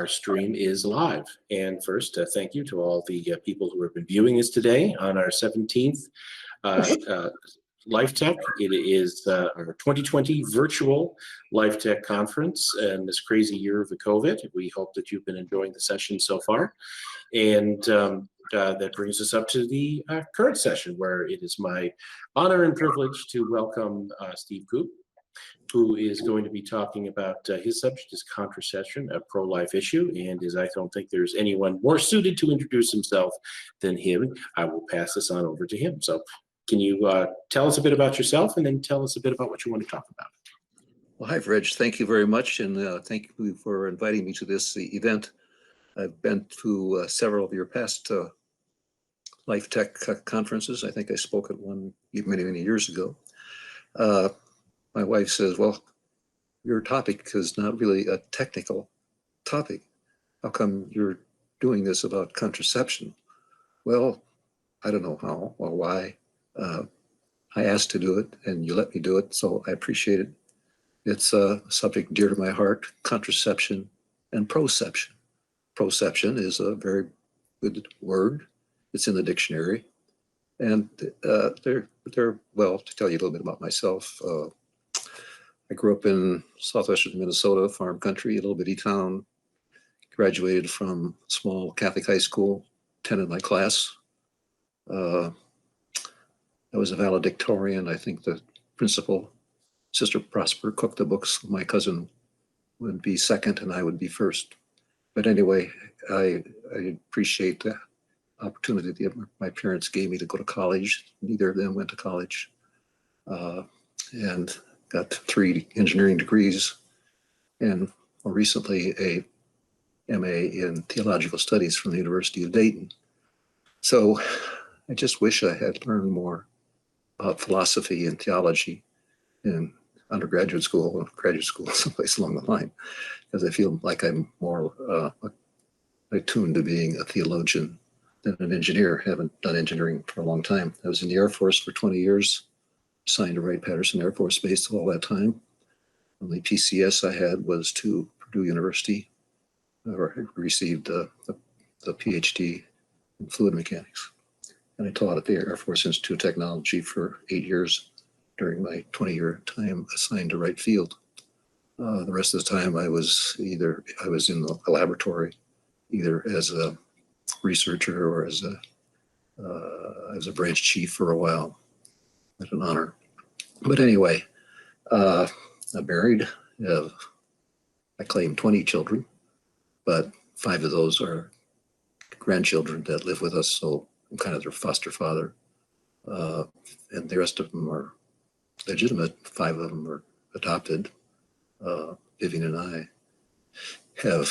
stream is live. And first, thank you to all the people who have been viewing us today on our 17th Life Tech. It is our 2020 virtual Life Tech conference in this crazy year of the COVID. We hope that you've been enjoying the session so far. And that brings us up to the current session, where it is my honor and privilege to welcome Steve Koob, who is going to be talking about his subject is contraception, a pro-life issue. And as I don't think there's anyone more suited to introduce himself than him, I will pass this on over to him. So can you tell us a bit about yourself, and then tell us a bit about what you want to talk about? Well, hi, Reg. Thank you very much, and thank you for inviting me to this event. I've been to several of your past Life Tech conferences. I think I spoke at one many, many years ago. My wife says, well, your topic is not really a technical topic. How come you're doing this about contraception? Well, I don't know how or why. I asked to do it, and you let me do it, so I appreciate it. It's a subject dear to my heart: contraception and proception. Proception is a very good word. It's in the dictionary. And well, to tell you a little bit about myself, I grew up in southwestern Minnesota, farm country, a little bitty town. Graduated from small Catholic high school, 10 in my class. I was a valedictorian. I think the principal, Sister Prosper, cooked the books. My cousin would be second and I would be first. But anyway, I appreciate the opportunity that my parents gave me to go to college. Neither of them went to college, and got 3 engineering degrees, and more recently a MA in theological studies from the University of Dayton. So I just wish I had learned more about philosophy and theology in undergraduate school or graduate school, someplace along the line, because I feel like I'm more attuned to being a theologian than an engineer. I haven't done engineering for a long time. I was in the Air Force for 20 years, assigned to Wright-Patterson Air Force Base all that time. The only PCS I had was to Purdue University, where I received the PhD in fluid mechanics. And I taught at the Air Force Institute of Technology for 8 years during my 20-year time assigned to Wright Field. The rest of the time I was in the laboratory, either as a researcher or as a branch chief for a while. That's an honor. But anyway, I'm married. I claim 20 children, but 5 of those are grandchildren that live with us, so I'm kind of their foster father. And the rest of them are legitimate. 5 of them are adopted. Vivian and I have,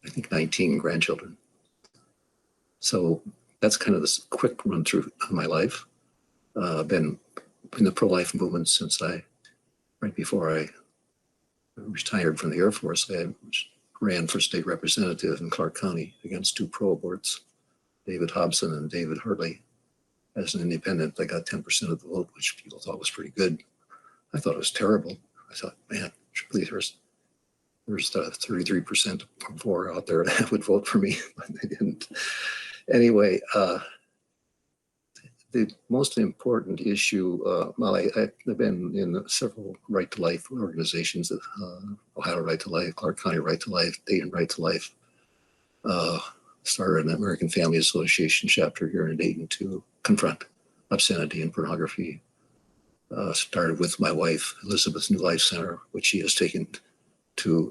I think, 19 grandchildren. So that's kind of this quick run through of my life. I've been in the pro-life movement since right before I retired from the Air Force. I ran for state representative in Clark County against 2 pro-aborts, David Hobson and David Hurley. As an independent, I got 10% of the vote, which people thought was pretty good. I thought it was terrible. I thought, man, surely there's 33% or more out there that would vote for me, but they didn't. Anyway, the most important issue, well, I've been in several Right to Life organizations, Ohio Right to Life, Clark County Right to Life, Dayton Right to Life. Started an American Family Association chapter here in Dayton to confront obscenity and pornography. Started with my wife, Elizabeth's New Life Center, which she has taken to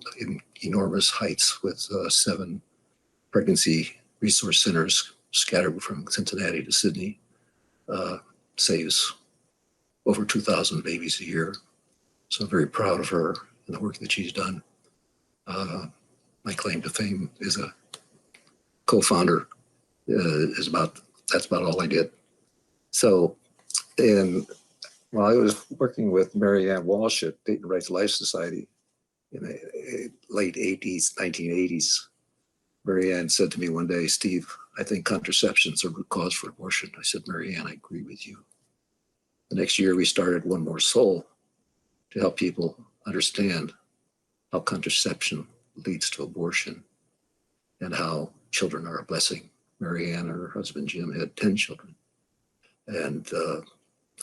enormous heights with 7 pregnancy resource centers scattered from Cincinnati to Sydney. Saves over 2,000 babies a year. So I'm very proud of her and the work that she's done. My claim to fame as a co-founder that's about all I did. So, and while I was working with Mary Ann Walsh at Dayton Right to Life Society in the late 1980s, Mary Ann said to me one day, "Steve, I think contraception is a root cause for abortion." I said, "Mary Ann, I agree with you." The next year we started One More Soul to help people understand how contraception leads to abortion and how children are a blessing. Mary Ann and her husband Jim had 10 children. And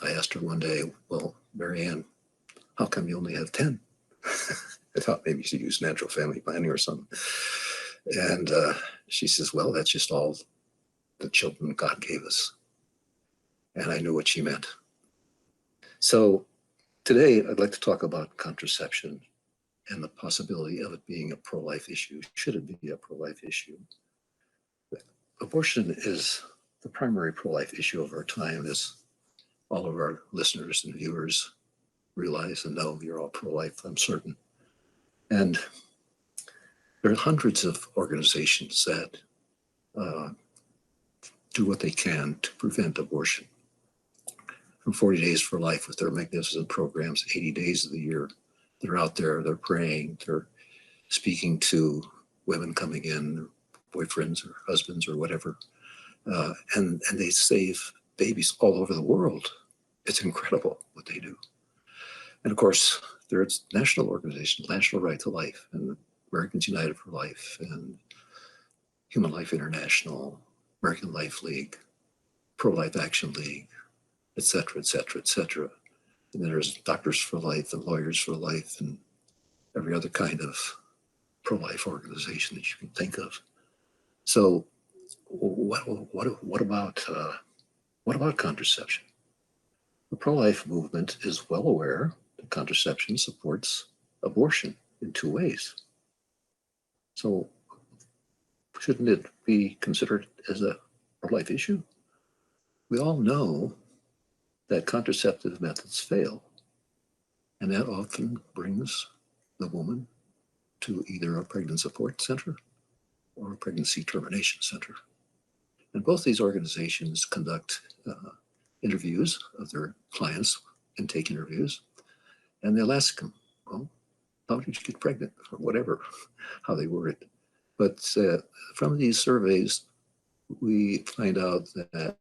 I asked her one day, well, Mary Ann, how come you only have 10? I thought maybe she used natural family planning or something. And she says, well, that's just all the children God gave us. And I knew what she meant. So today I'd like to talk about contraception and the possibility of it being a pro-life issue. Should it be a pro-life issue? Abortion is the primary pro-life issue of our time, as all of our listeners and viewers realize and know. You're all pro-life, I'm certain. And there are hundreds of organizations that do what they can to prevent abortion. From 40 Days for Life with their magnificent programs, 80 days of the year, they're out there, they're praying, they're speaking to women coming in, boyfriends or husbands or whatever, and they save babies all over the world. It's incredible what they do. And of course, there's national organizations, National Right to Life, and Americans United for Life, and Human Life International, American Life League, Pro-Life Action League, et cetera, et cetera, et cetera. And then there's Doctors for Life and Lawyers for Life and every other kind of pro-life organization that you can think of. So what about contraception? The pro-life movement is well aware that contraception supports abortion in 2 ways. So shouldn't it be considered as a pro-life issue? We all know that contraceptive methods fail, and that often brings the woman to either a pregnancy support center or a pregnancy termination center. And both these organizations conduct interviews of their clients, intake interviews, and they'll ask them, well, how did you get pregnant, or whatever, how they word it. But from these surveys, we find out that,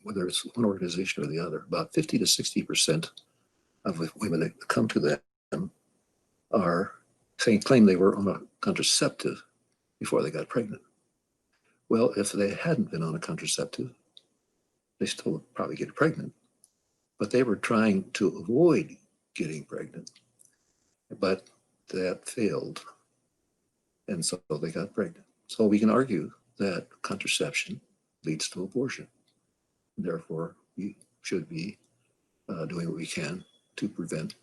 whether it's one organization or the other, about 50 to 60% of women that come to them claim they were on a contraceptive before they got pregnant. Well, if they hadn't been on a contraceptive, they still would probably get pregnant, but they were trying to avoid getting pregnant, but that failed, and so they got pregnant. So we can argue that contraception leads to abortion. Therefore, we should be doing what we can to prevent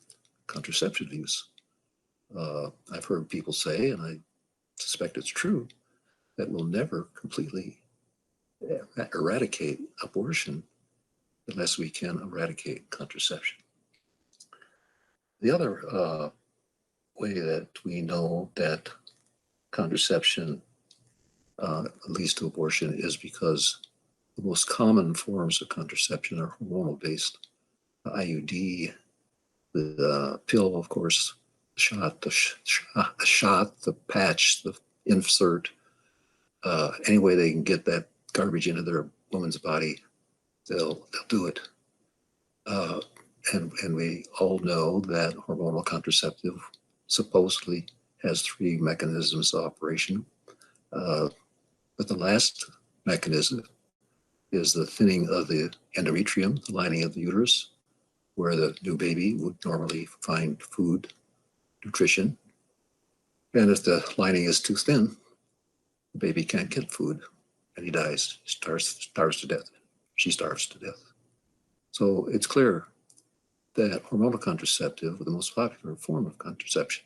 contraceptive use. I've heard people say, and I suspect it's true, that we'll never completely eradicate abortion unless we can eradicate contraception. The other way that we know that contraception leads to abortion is because the most common forms of contraception are hormonal based. The IUD, the pill, of course, the shot, the patch, the insert, any way they can get that garbage into their woman's body, they'll do it. And we all know that hormonal contraceptive supposedly has 3 mechanisms of operation. But the last mechanism is the thinning of the endometrium, the lining of the uterus, where the new baby would normally find food, nutrition. And if the lining is too thin, the baby can't get food and he dies, starves to death. She starves to death. So it's clear that hormonal contraceptive, the most popular form of contraception,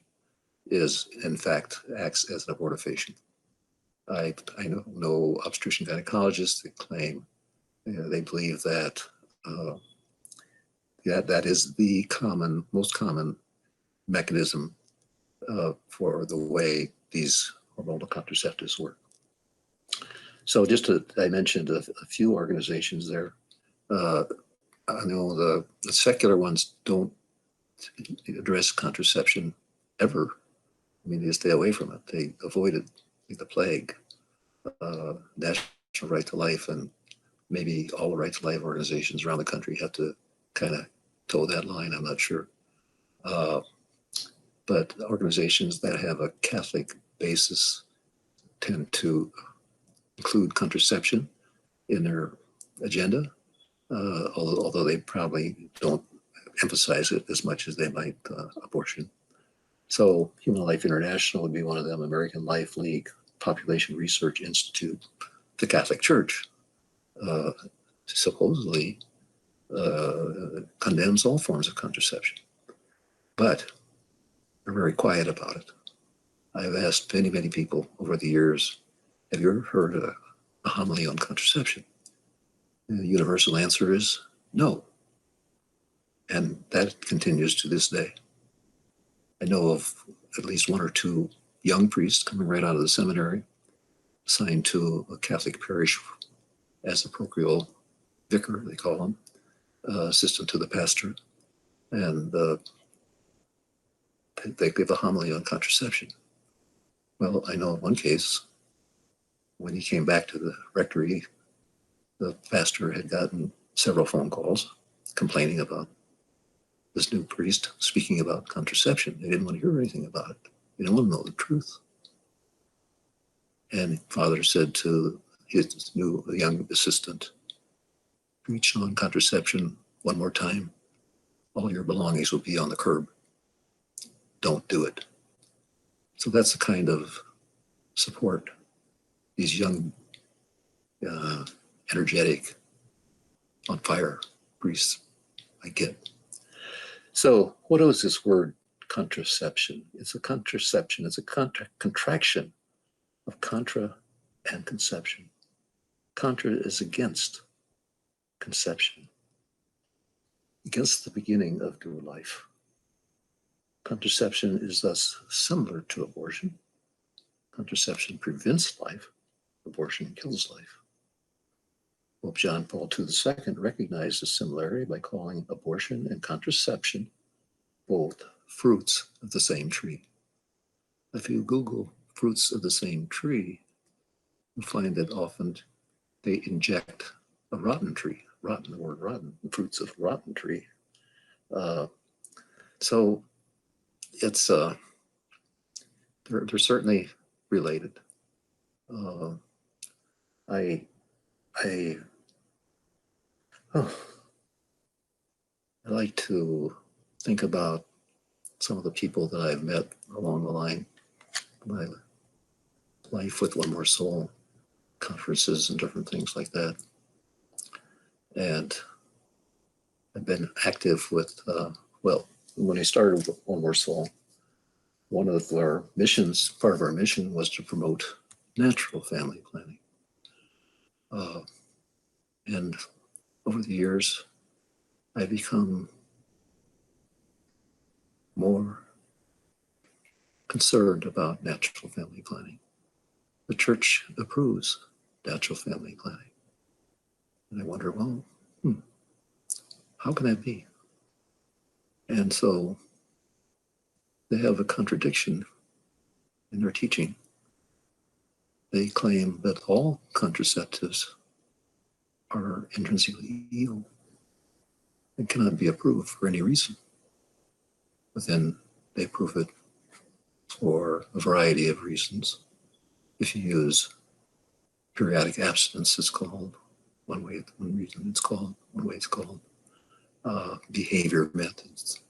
is in fact acts as an abortifacient. I know obstetrician gynecologists that claim, they believe that that is the most common mechanism for the way these hormonal contraceptives work. So I mentioned a few organizations there. I know the secular ones don't address contraception ever. I mean, they stay away from it. They avoid it like the plague. National Right to Life and maybe all the Right to Life organizations around the country have to kind of toe that line, I'm not sure. But organizations that have a Catholic basis tend to include contraception in their agenda, although they probably don't emphasize it as much as they might abortion. So Human Life International would be one of them, American Life League, Population Research Institute, the Catholic Church supposedly condemns all forms of contraception, but they're very quiet about it. I've asked many, many people over the years, have you ever heard a homily on contraception? And the universal answer is no. And that continues to this day. I know of at least one or two young priests coming right out of the seminary, assigned to a Catholic parish as a parochial vicar, they call him, assistant to the pastor. And they give a homily on contraception. Well, I know in one case, when he came back to the rectory, the pastor had gotten several phone calls complaining about this new priest speaking about contraception. They didn't want to hear anything about it. They didn't want to know the truth. And Father said to his new young assistant, preach on contraception one more time, all your belongings will be on the curb. Don't do it. So that's the kind of support these young, energetic, on fire priests I get. So what is this word contraception? It's a contraception. It's a contraction of contra and conception. Contra is against conception, against the beginning of new life. Contraception is thus similar to abortion. Contraception prevents life. Abortion kills life. Pope John Paul II recognized the similarity by calling abortion and contraception both fruits of the same tree. If you Google fruits of the same tree, you'll find that often they inject a rotten tree, rotten, the word rotten, the fruits of rotten tree. So it's, they're certainly related. I like to think about some of the people that I've met along the line, my Life with One More Soul conferences and different things like that. And I've been active with, when I started with One More Soul, one of our missions, part of our mission was to promote natural family planning. And over the years, I've become more concerned about natural family planning. The church approves natural family planning. And I wonder, well, how can that be? And so they have a contradiction in their teaching. They claim that all contraceptives are intrinsically evil and cannot be approved for any reason. But then they prove it for a variety of reasons. If you use periodic abstinence, it's called one way it's called behavior methods,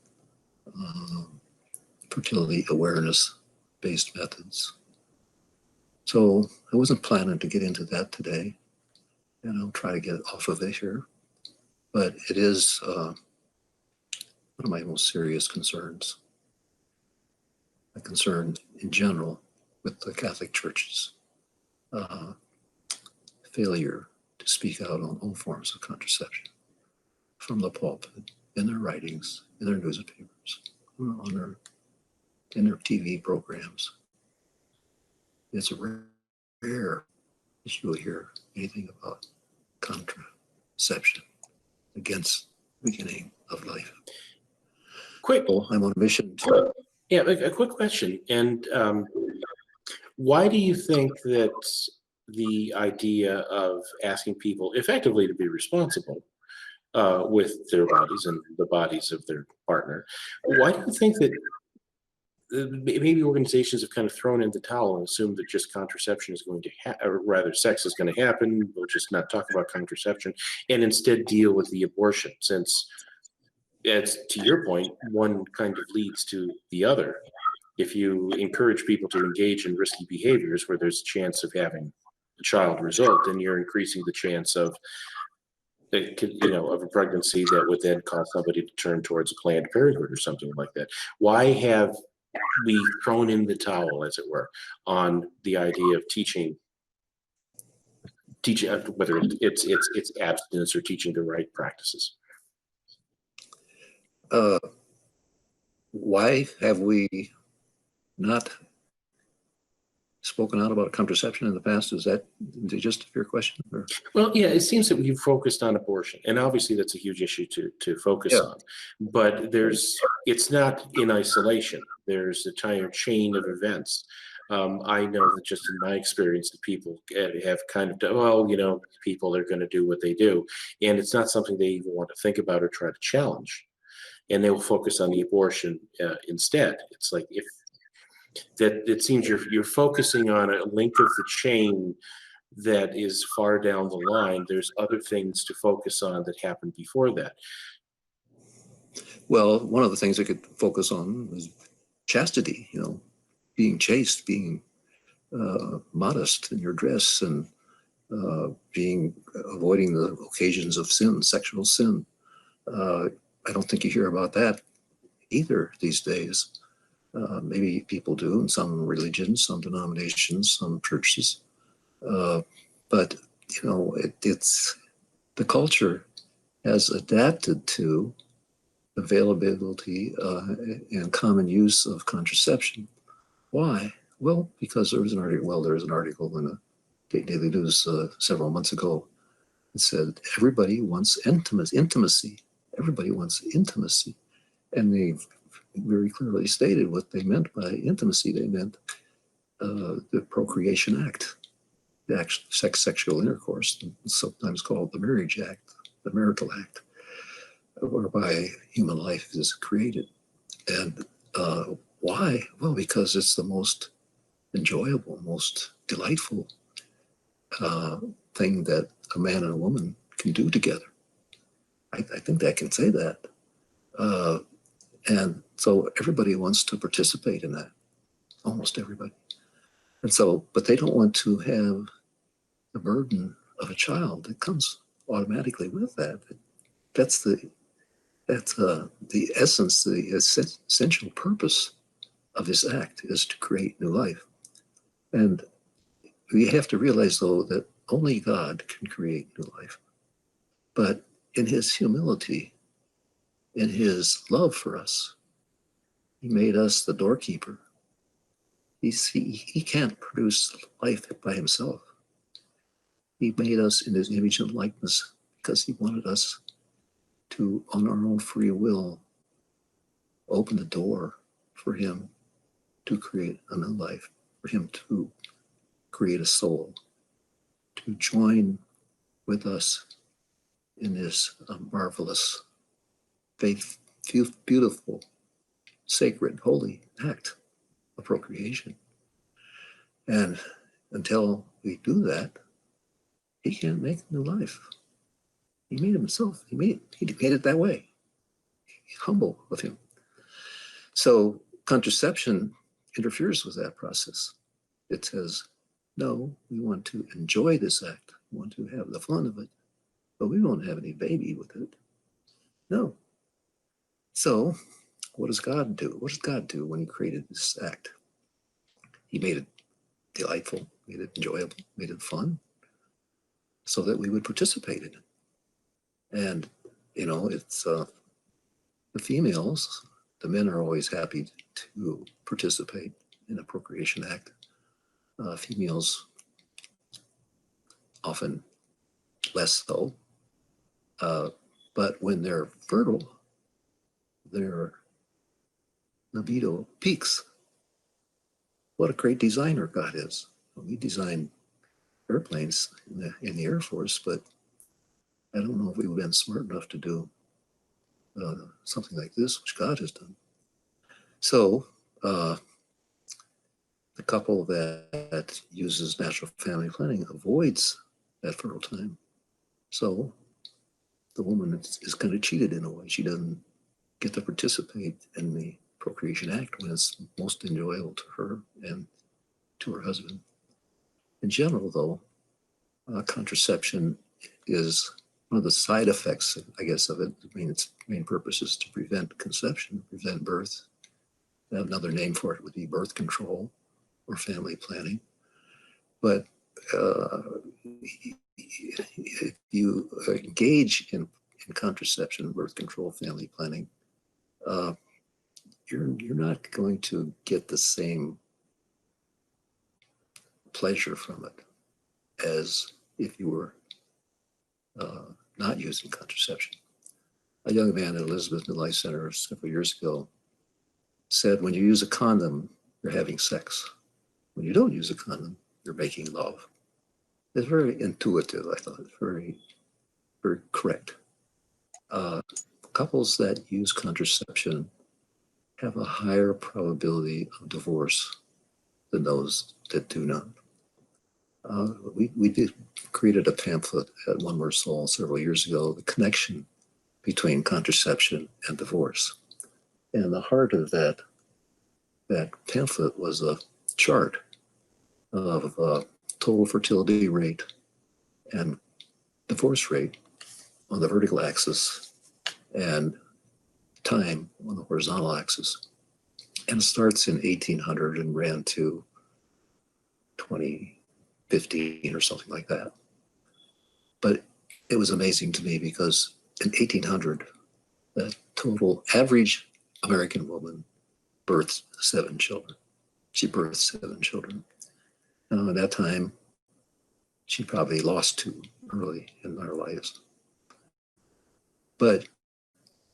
fertility awareness-based methods. So I wasn't planning to get into that today, and I'll try to get off of it here. But it is one of my most serious concerns. A concern in general with the Catholic Church's failure to speak out on all forms of contraception from the pulpit, in their writings, in their newspapers, in their TV programs. It's rare that you will hear anything about contraception against the beginning of life. Quick, Well, I'm on a mission to... Yeah, a quick question. And why do you think that the idea of asking people effectively to be responsible with their bodies and the bodies of their partner, why do you think that maybe organizations have kind of thrown in the towel and assumed that just contraception is going to or rather sex is going to happen. We'll just not talk about contraception and instead deal with the abortion, since it's, to your point, one kind of leads to the other. If you encourage people to engage in risky behaviors where there's a chance of having a child result, then you're increasing the chance of of a pregnancy that would then cause somebody to turn towards a Planned Parenthood or something like that. Why have we thrown in the towel, as it were, on the idea of teaching, whether it's abstinence or teaching the right practices? Why have we not spoken out about contraception in the past? Is that just a fair question? Or? Well, yeah, it seems that we've focused on abortion, and obviously that's a huge issue to focus on. But it's not in isolation. There's a entire chain of events. I know that just in my experience, that people have kind of done, well, people are going to do what they do, and it's not something they even want to think about or try to challenge, and they will focus on the abortion instead. It's like it seems you're focusing on a link of the chain that is far down the line. There's other things to focus on that happened before that. Well, one of the things I could focus on was chastity, being chaste, being modest in your dress, and avoiding the occasions of sin, sexual sin. I don't think you hear about that either these days. Maybe people do in some religions, some denominations, some churches. But, it's the culture has adapted to availability and common use of contraception. Why? Well, because there was an article in the Daily News several months ago. It said, everybody wants intimacy. Everybody wants intimacy. And they very clearly stated what they meant by intimacy. They meant the Procreation Act, the sexual intercourse, sometimes called the Marriage Act, the Marital Act, whereby human life is created. And why? Well, because it's the most enjoyable, most delightful thing that a man and a woman can do together. I think I can say that. And so everybody wants to participate in that, almost everybody. And so, but they don't want to have the burden of a child that comes automatically with that. That's the essence, the essential purpose of this act is to create new life. And we have to realize, though, that only God can create new life. But in his humility, in his love for us, he made us the doorkeeper. He can't produce life by himself. He made us in his image and likeness because he wanted us to, on our own free will, open the door for him to create a new life, for him to create a soul, to join with us in this marvelous, faith, beautiful, sacred, holy act of procreation. And until we do that, he can't make a new life. He made himself. He made it that way. Humble of him. So contraception interferes with that process. It says, no, we want to enjoy this act. We want to have the fun of it, but we won't have any baby with it. No. So what does God do? What does God do when he created this act? He made it delightful, made it enjoyable, made it fun, so that we would participate in it. And, it's the females, the men are always happy to participate in a procreation act. Females often less so. But when they're fertile, their libido peaks. What a great designer God is. We design airplanes in the Air Force, but I don't know if we would have been smart enough to do something like this, which God has done. So the couple that uses natural family planning avoids that fertile time. So the woman is kind of cheated in a way. She doesn't get to participate in the procreation act when it's most enjoyable to her and to her husband. In general, though, contraception is one of the side effects, I guess, of it. I mean, its main purpose is to prevent conception, prevent birth. Another name for it would be birth control or family planning. But if you engage in contraception, birth control, family planning, you're not going to get the same pleasure from it as if you were not using contraception. A young man at Elizabeth Midlife Center several years ago said, when you use a condom, you're having sex. When you don't use a condom, you're making love. It's very intuitive, I thought, very, very correct. Couples that use contraception have a higher probability of divorce than those that do not. We created a pamphlet at One More Soul several years ago, the connection between contraception and divorce. And the heart of that pamphlet was a chart of total fertility rate and divorce rate on the vertical axis and time on the horizontal axis. And it starts in 1800 and ran to 2015 or something like that. But it was amazing to me because in 1800, the total average American woman birthed 7 children. She birthed 7 children. Now, at that time, she probably lost 2 early in her lives. But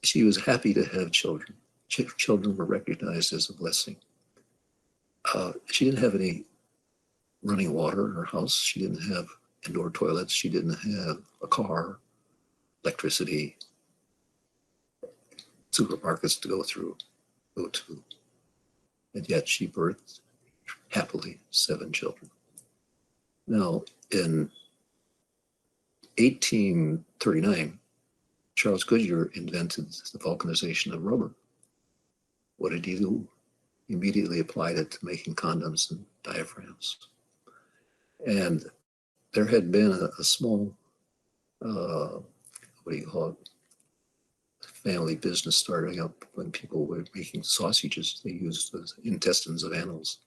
she was happy to have children. Children were recognized as a blessing. She didn't have any running water in her house. She didn't have indoor toilets. She didn't have a car, electricity, supermarkets to go to. And yet she birthed happily 7 children. Now, in 1839, Charles Goodyear invented the vulcanization of rubber. What did he do? He immediately applied it to making condoms and diaphragms. And there had been a small, family business starting up when people were making sausages. They used the intestines of animals,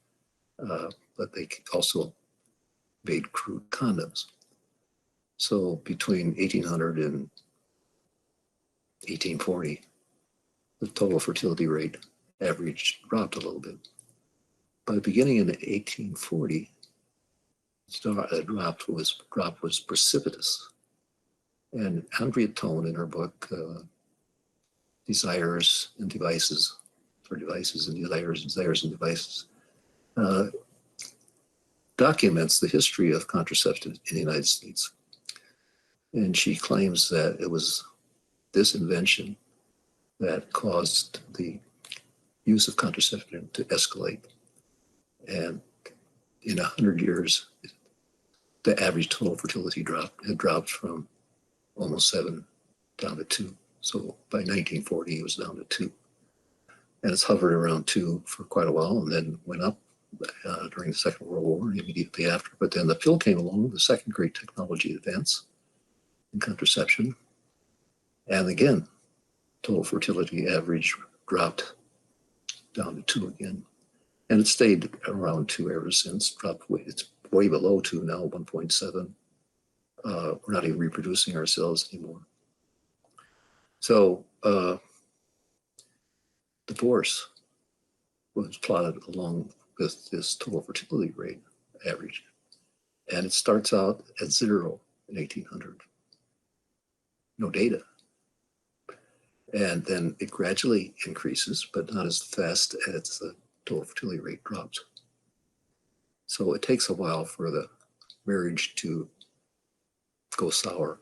but they also made crude condoms. So between 1800 and 1840, the total fertility rate average dropped a little bit. By beginning in 1840, the drop was precipitous. And Andrea Tone, in her book, Desires and Devices, or Devices and Desires and Devices, documents the history of contraception in the United States. And she claims that it was this invention that caused the use of contraception to escalate. And in 100 years, the average total fertility had dropped from almost 7 down to 2. So by 1940, it was down to 2. And it's hovered around 2 for quite a while and then went up during the Second World War and immediately after. But then the pill came along, the second great technology advance in contraception. And again, total fertility average dropped down to 2 again. And it stayed around 2 ever since. It's way below 2 now, 1.7. We're not even reproducing ourselves anymore. So divorce was plotted along with this total fertility rate average. And it starts out at 0 in 1800. No data. And then it gradually increases, but not as fast as the total fertility rate drops. So it takes a while for the marriage to go sour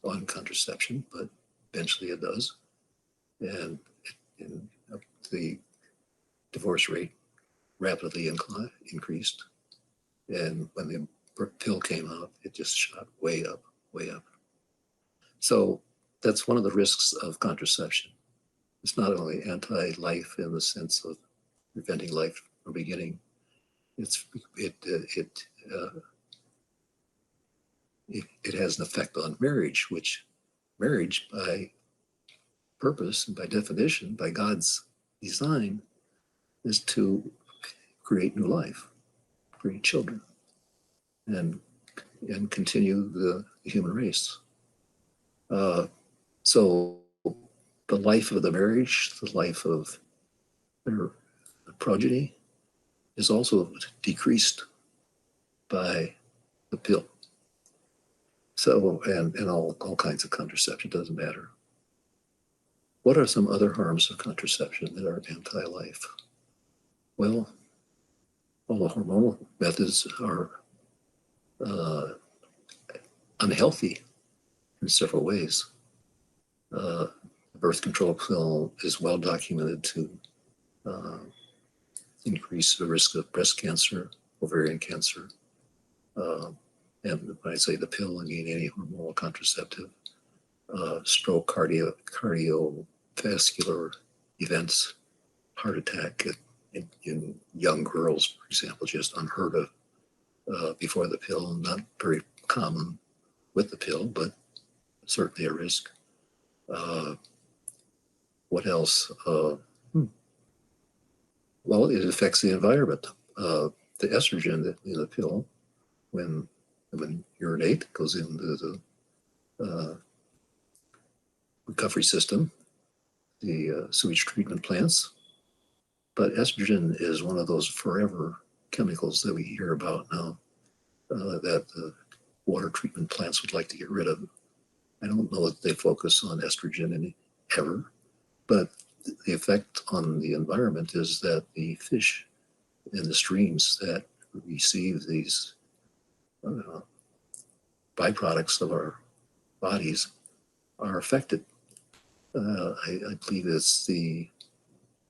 on contraception, but eventually it does. And the divorce rate rapidly increased. And when the pill came out, it just shot way up, way up. So that's one of the risks of contraception. It's not only anti-life in the sense of preventing life from beginning. It has an effect on marriage, which marriage by purpose and by definition, by God's design, is to create new life, create children, and continue the human race. So the life of the marriage, the life of their progeny, is also decreased by the pill. So, and all kinds of contraception, doesn't matter. What are some other harms of contraception that are anti-life? Well, all the hormonal methods are unhealthy in several ways. The birth control pill is well documented to increase the risk of breast cancer, ovarian cancer, and when I say the pill, I mean any hormonal contraceptive, stroke, cardiovascular events, heart attack in young girls, for example, just unheard of before the pill, not very common with the pill, but certainly a risk. What else? Well, it affects the environment. The estrogen in the pill, when urinate, goes into the recovery system, the sewage treatment plants. But estrogen is one of those forever chemicals that we hear about now that the water treatment plants would like to get rid of. I don't know that they focus on estrogen ever, but the effect on the environment is that the fish in the streams that receive these byproducts of our bodies are affected. I believe it's the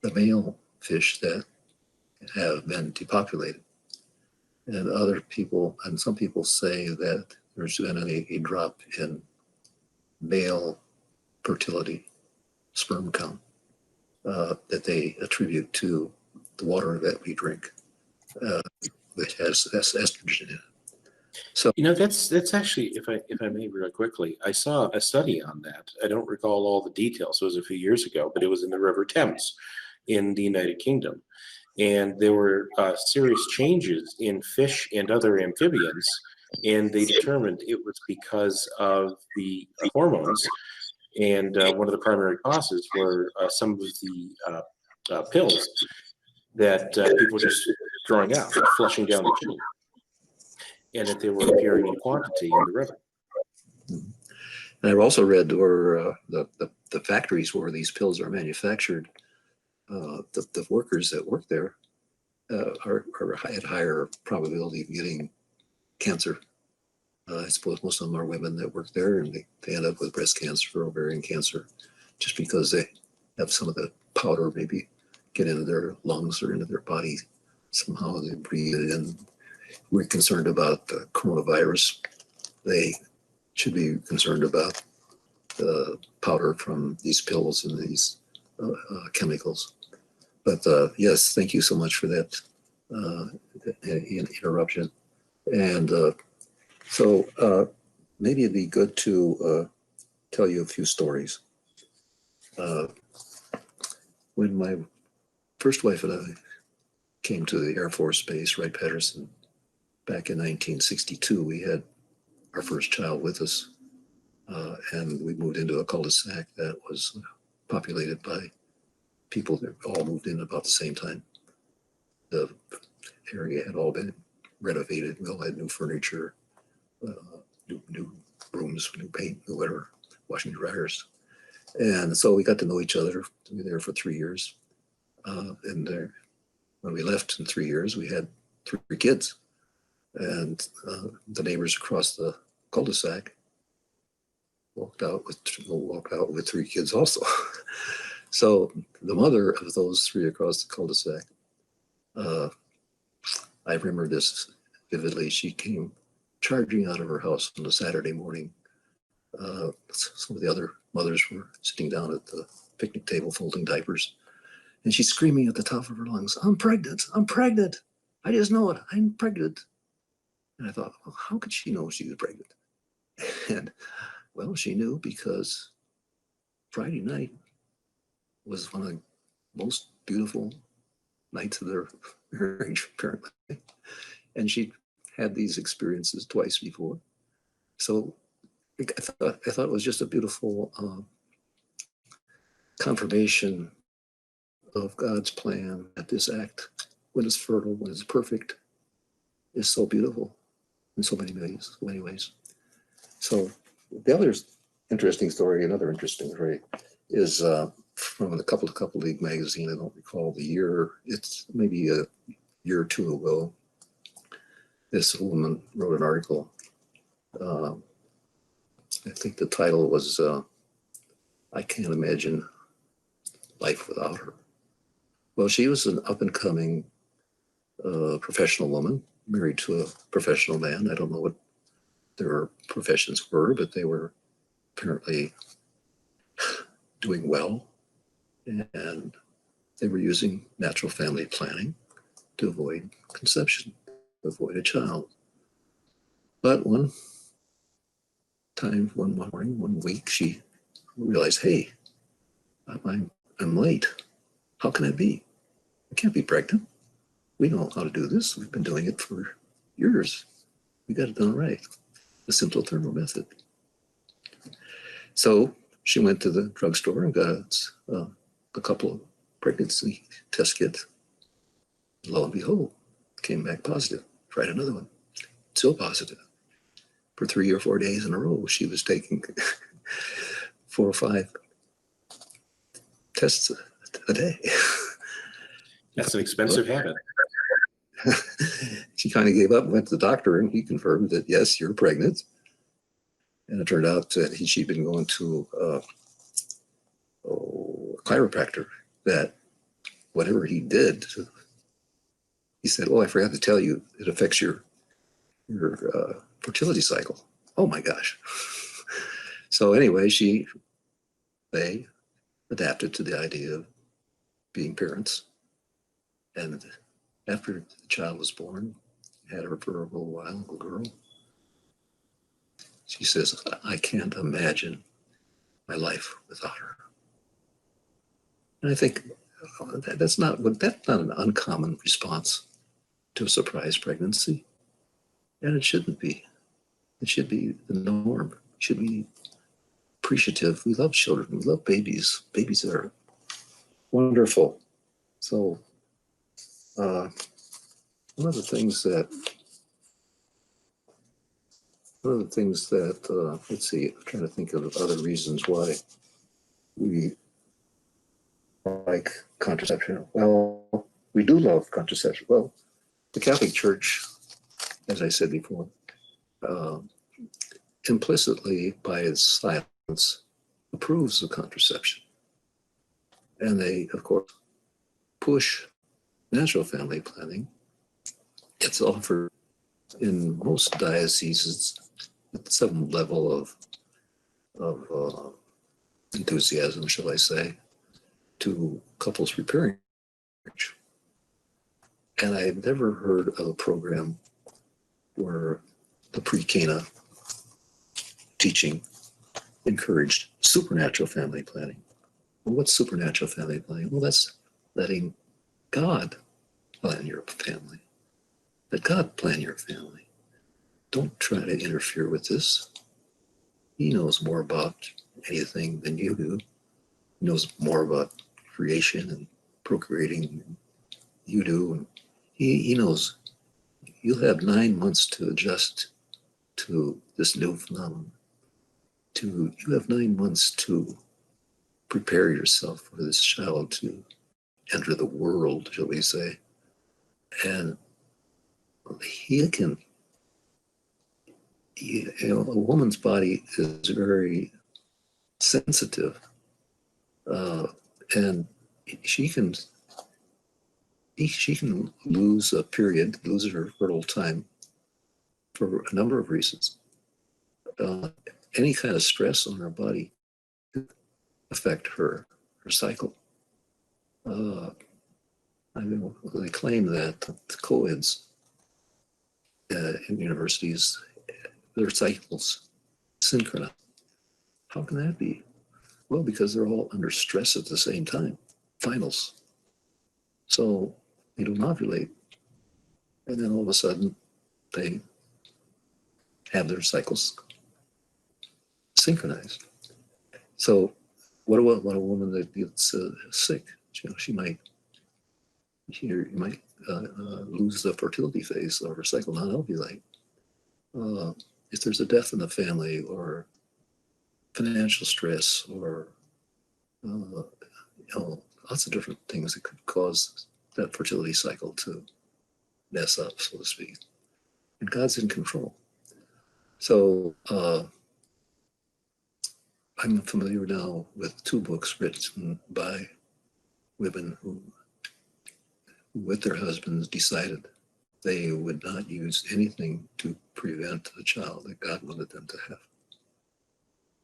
male fish that have been depopulated. And other people, and some people say that there's been a drop in male fertility, sperm count, that they attribute to the water that we drink, which has estrogen in it. So, that's actually, if I may real quickly, I saw a study on that. I don't recall all the details. It was a few years ago, but it was in the River Thames in the United Kingdom. And there were serious changes in fish and other amphibians, and they determined it was because of the hormones. And one of the primary causes were some of the pills that people were just throwing out, flushing down the tube, and that they were appearing in quantity in the river. and I've also read where the factories where these pills are manufactured, the workers that work there are at higher probability of getting cancer. I suppose most of them are women that work there, and they end up with breast cancer or ovarian cancer just because they have some of the powder maybe get into their lungs or into their body. Somehow they breathe it in. We're concerned about the coronavirus. They should be concerned about the powder from these pills and these chemicals. But yes, thank you so much for that interruption. And so maybe it'd be good to tell you a few stories. When my first wife and I came to the Air Force Base, Wright-Patterson, back in 1962, we had our first child with us, and we moved into a cul-de-sac that was populated by people that all moved in about the same time. The area had all been renovated. We all had new furniture, new rooms, new paint, new whatever, washing dryers. And so we got to know each other. We were there for 3 years. And when we left in 3 years, we had 3 kids. And the neighbors across the cul-de-sac walked out with 3 kids also. So the mother of those 3 across the cul-de-sac Uh, I remember this vividly. She came charging out of her house on a Saturday morning. Some of the other mothers were sitting down at the picnic table folding diapers, and she's screaming at the top of her lungs, "I'm pregnant! I'm pregnant! I just know it! I'm pregnant!" And I thought, well, how could she know she was pregnant? And well, she knew because Friday night was one of the most beautiful nights of their marriage, apparently. And she had these experiences twice before. So I thought it was just a beautiful confirmation of God's plan that this act, when it's fertile, when it's perfect, is so beautiful in so many ways. So the other interesting story, another interesting story, is from the Couple League magazine. I don't recall the year. It's maybe a year or two ago. This woman wrote an article. I think the title was "I Can't Imagine Life Without Her." Well, she was an up-and-coming professional woman, married to a professional man. I don't know what their professions were, but they were apparently doing well. And they were using natural family planning to avoid conception, to avoid a child. But one time, one morning, one week, she realized, hey, I'm late. How can I be? I can't be pregnant. We know how to do this. We've been doing it for years. We got it done right. The simple thermal method. So she went to the drugstore and got a couple of pregnancy test kits. Lo and behold, came back positive. Tried another one. Still positive. For 3 or 4 days in a row, she was taking 4 or 5 tests a day. That's an expensive habit. She kind of gave up and went to the doctor, and he confirmed that, yes, you're pregnant. And it turned out that she'd been going to a chiropractor, that whatever he did, he said, oh, I forgot to tell you, it affects your fertility cycle. Oh my gosh. So anyway, they adapted to the idea of being parents. And after the child was born, had her for a little while, a little girl, she says, I can't imagine my life without her. And I think that's not an uncommon response to a surprise pregnancy. And it shouldn't be. It should be the norm. It should be appreciative. We love children. We love babies. Babies are wonderful. So one of the things that let's see, I'm trying to think of other reasons why we like contraception. Well, we do love contraception. Well, the Catholic Church, as I said before, implicitly by its silence approves of contraception. And they, of course, push natural family planning. It's offered in most dioceses at some level of enthusiasm, shall I say, to couples preparing marriage. And I've never heard of a program where the pre-Cana teaching encouraged supernatural family planning. Well, what's supernatural family planning? Well, that's letting God plan your family. Let God plan your family. Don't try to interfere with this. He knows more about anything than you do. He knows more about creation and procreating than you do. And he knows you'll have 9 months to adjust to this new phenomenon. You have 9 months to prepare yourself for this child to enter the world, shall we say. And a woman's body is very sensitive, and she can she can lose a period, lose her fertile time for a number of reasons. Any kind of stress on her body could affect her cycle. They claim that the co-eds in universities, their cycles synchronize. How can that be? Well, because they're all under stress at the same time, finals. So they don't ovulate. And then all of a sudden, they have their cycles synchronized. So what about a woman that gets sick? She might lose the fertility phase of her cycle, not ovulate. If there's a death in the family, or financial stress, or lots of different things that could cause that fertility cycle to mess up, so to speak. And God's in control. So I'm familiar now with 2 books written by women who, with their husbands, decided they would not use anything to prevent the child that God wanted them to have.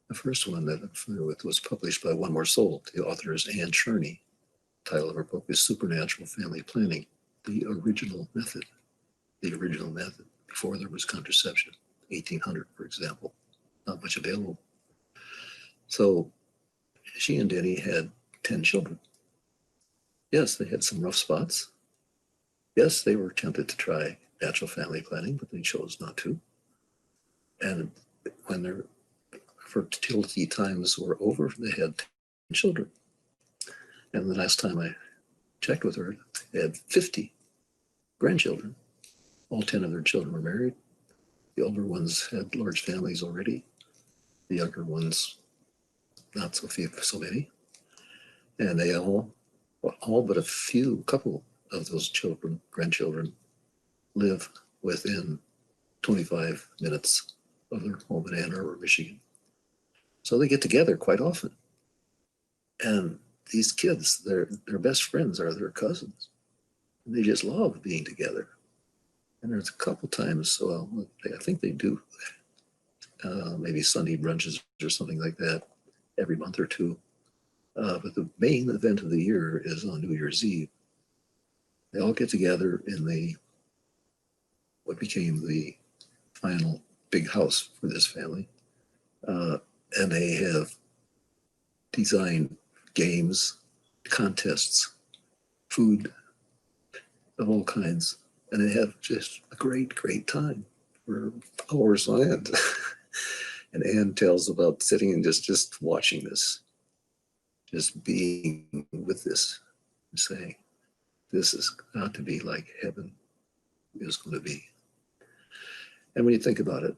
The first one that I'm familiar with was published by One More Soul. The author is Anne Cherney. The title of her book is Supernatural Family Planning, the Original Method. The original method, before there was contraception, 1800, for example, not much available. So she and Denny had 10 children. Yes, they had some rough spots. Yes, they were tempted to try natural family planning, but they chose not to. And when their fertility times were over, they had 10 children. And the last time I checked with her, they had 50 grandchildren. All 10 of their children were married. The older ones had large families already. The younger ones, not so many. And they all but a couple of those grandchildren, live within 25 minutes of their home in Ann Arbor, Michigan. So they get together quite often. And these kids, their best friends are their cousins. And they just love being together. And there's a couple times, I think they do maybe Sunday brunches or something like that every month or two. But the main event of the year is on New Year's Eve. They all get together in what became the final big house for this family. And they have designed games, contests, food of all kinds. And they have just a great, great time for hours on end. And Anne tells about sitting and just watching this, just being with this, and saying, this is got to be like heaven is going to be. And when you think about it,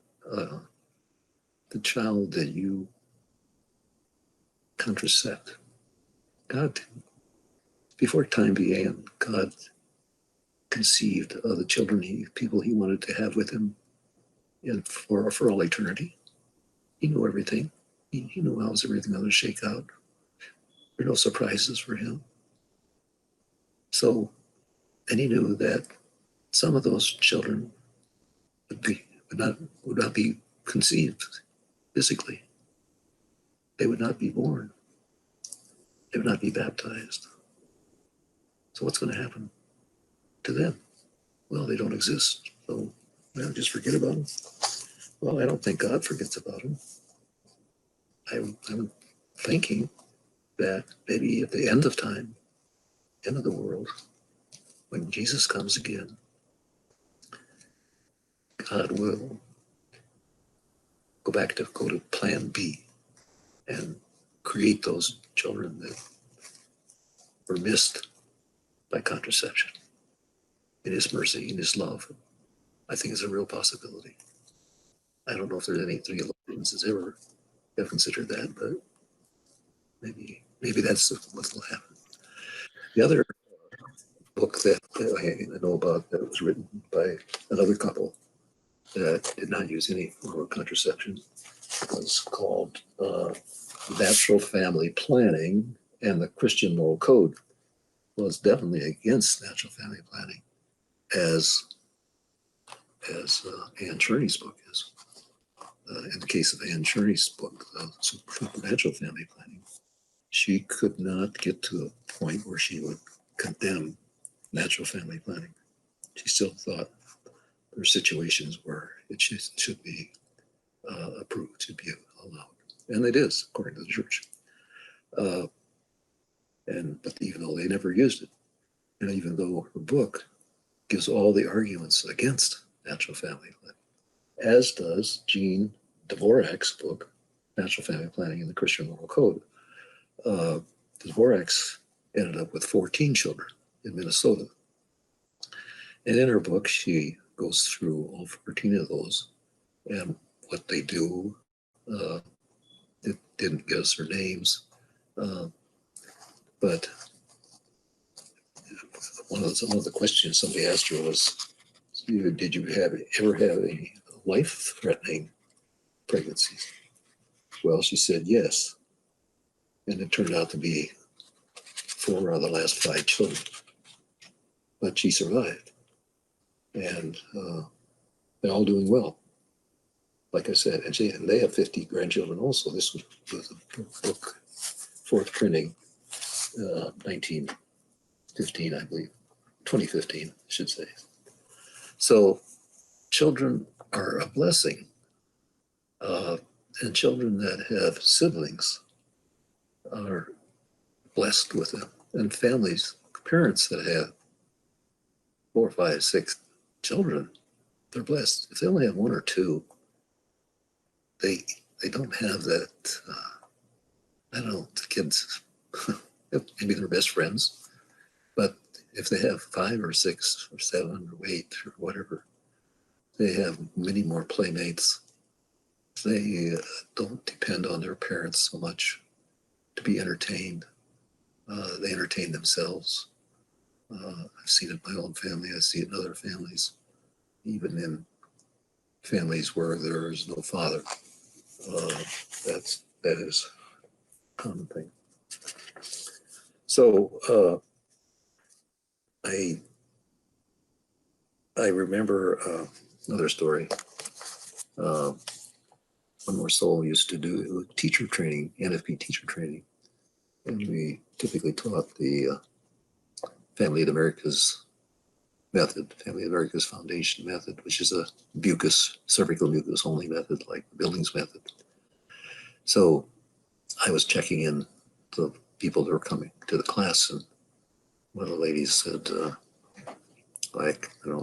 the child that you contracept, God, before time began, God conceived of the people he wanted to have with him for all eternity. He knew everything. He knew how everything going to shake out. There were no surprises for him. So, and he knew that some of those children would not be conceived physically. They would not be born. They would not be baptized. So what's going to happen to them? Well, they don't exist. So just forget about them. Well, I don't think God forgets about them. I'm thinking that maybe at the end of time, end of the world, when Jesus comes again, God will go to plan B and create those children that were missed by contraception. In his mercy, in his love, I think is a real possibility. I don't know if there's any theologians that ever have considered that, but maybe that's what will happen. The other book that I know about that was written by another couple that did not use any form of contraception was called Natural Family Planning and the Christian Moral Code. was definitely against natural family planning, as Anne Cherney's book is. In the case of Anne Cherney's book, Supernatural Family Planning, she could not get to a point where she would condemn natural family planning. She still thought there are situations where it should be approved, should be allowed. And it is, according to the church. But even though they never used it, and even though her book gives all the arguments against natural family planning, as does Jean Dvorak's book, Natural Family Planning in the Christian Moral Code. Dvorak's ended up with 14 children in Minnesota. And in her book, she goes through all 14 of those and what they do. It didn't give us their names. But one of the questions somebody asked her was, did you ever have any life-threatening pregnancies? Well, she said yes. And it turned out to be 4 out of the last 5 children. But she survived. And they're all doing well. Like I said, and they have 50 grandchildren also. This was a book, 4th printing, 1915, I believe. 2015, I should say. So children are a blessing. And children that have siblings are blessed with them. And families, parents that have 4, 5, 6 children, they're blessed. If they only have 1 or 2, they don't have that, I don't know, the kids, maybe they're best friends, but if they have 5 or 6 or 7 or 8 or whatever, they have many more playmates. They don't depend on their parents so much to be entertained. They entertain themselves. I've seen it in my own family. I see it in other families, even in families where there is no father. That is a common thing. So I remember another story. One more soul used to do teacher training, NFP teacher training, and we typically taught the Family of the Americas method, Family of the Americas Foundation method, which is a mucus, cervical mucus only method, like the Billings method. So I was checking in the people that were coming to the class, and one of the ladies said, I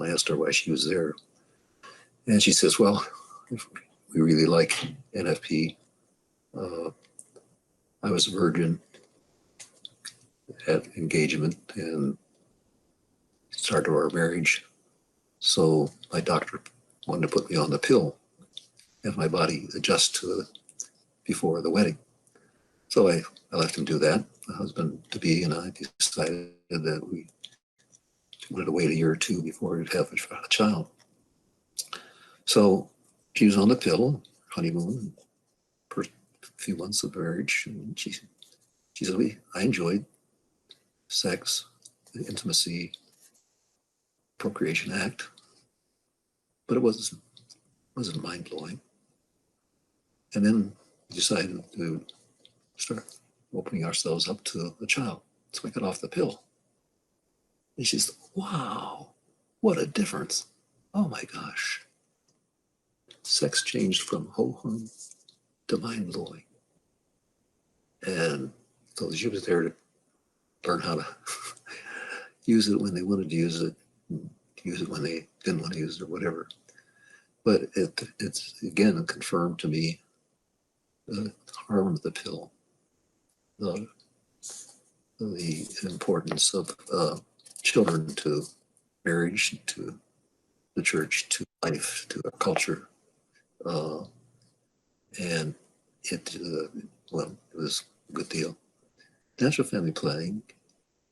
asked her why she was there. And she says, well, we really like NFP. I was a virgin at engagement and start of our marriage. So my doctor wanted to put me on the pill, have my body adjust to it before the wedding. So I let him do that. My husband-to-be and I decided that we wanted to wait a year or 2 before we'd have a child. So she was on the pill, honeymoon, first few months of marriage, and she said, I enjoyed sex, the intimacy, procreation act, but it wasn't mind-blowing. And then we decided to start opening ourselves up to a child. So I got off the pill. And she said, wow, what a difference. Oh my gosh. Sex changed from ho-hum to mind-blowing. And so she was there to learn how to use it when they wanted to use it, use it when they didn't want to use it or whatever. But it's again confirmed to me the harm of the pill, the importance of children to marriage, to the church, to life, to our culture. And it was a good deal. Natural family planning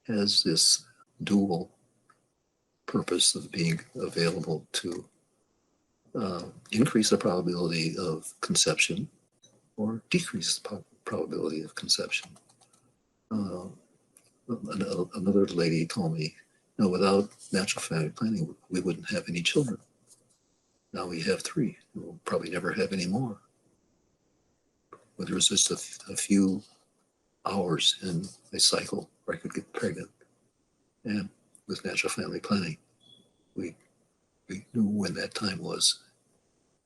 has this dual purpose of being available to increase the probability of conception or decrease the probability of conception. another lady told me, no, without natural family planning, we wouldn't have any children. Now we have 3. We'll probably never have any more. But there was just a few hours in a cycle where I could get pregnant. And with natural family planning, we knew when that time was.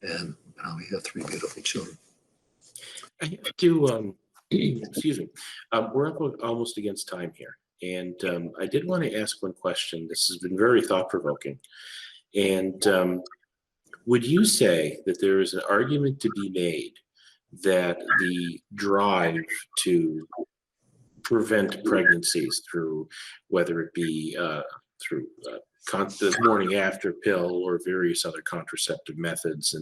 And now we have 3 beautiful children. I have to, excuse me, we're up almost against time here. And I did want to ask one question. This has been very thought-provoking. And would you say that there is an argument to be made that the drive to prevent pregnancies through, whether it be through the morning after pill or various other contraceptive methods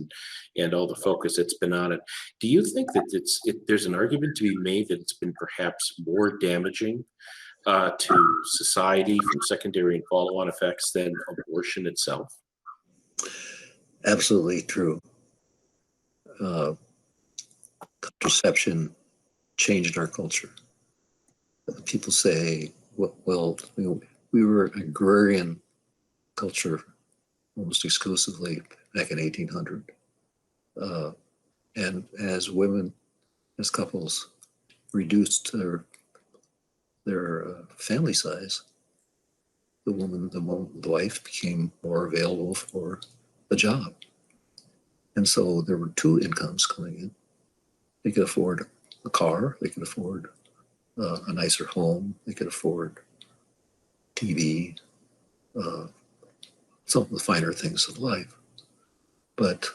and all the focus that's been on it, do you think that there's an argument to be made that it's been perhaps more damaging to society from secondary and follow-on effects than abortion itself? Absolutely true. Contraception changed our culture. People say, well, we were an agrarian culture almost exclusively back in 1800. And as women, as couples reduced their family size, the wife became more available for a job. And so there were 2 incomes coming in. They could afford a car, they could afford a nicer home, they could afford TV, some of the finer things of life. But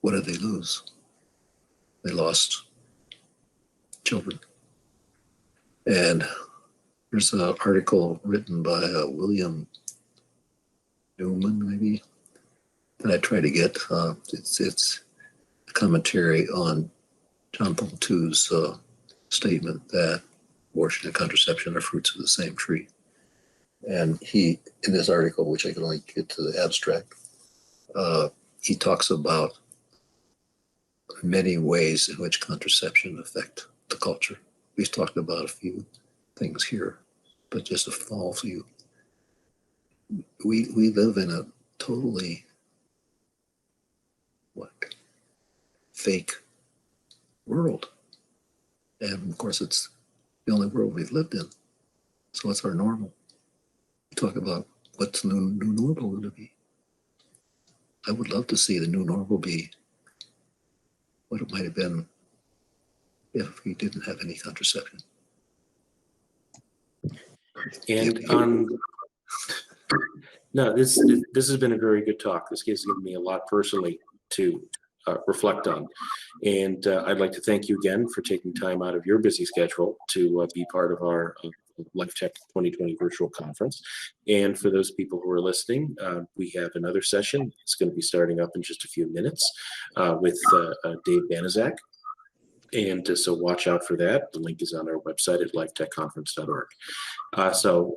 what did they lose? They lost children. And there's an article written by William Newman, maybe, that I try to get. It's a commentary on John Paul II's statement that abortion and contraception are fruits of the same tree. And he, in this article, which I can only get to the abstract, he talks about many ways in which contraception affect the culture. We've talked about a few things here, but just a small few. We live in a totally fake world. And of course, it's the only world we've lived in. So it's our normal. We talk about what's the new normal going to be. I would love to see the new normal be what it might have been if we didn't have any contraception. And no, this has been a very good talk. This has given me a lot personally to reflect on. And I'd like to thank you again for taking time out of your busy schedule to be part of our LifeTech 2020 virtual conference. And for those people who are listening, we have another session. It's going to be starting up in just a few minutes with Dave Banaszak. And so watch out for that. The link is on our website at lifetechconference.org. So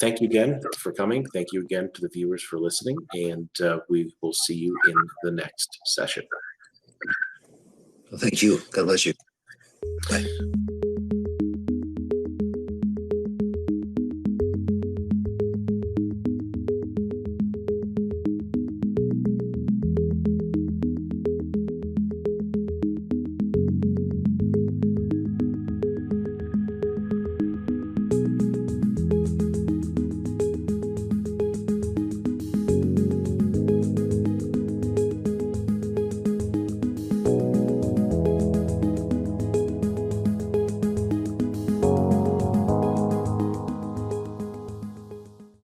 thank you again for coming. Thank you again to the viewers for listening. And we will see you in the next session. Thank you. God bless you. Bye.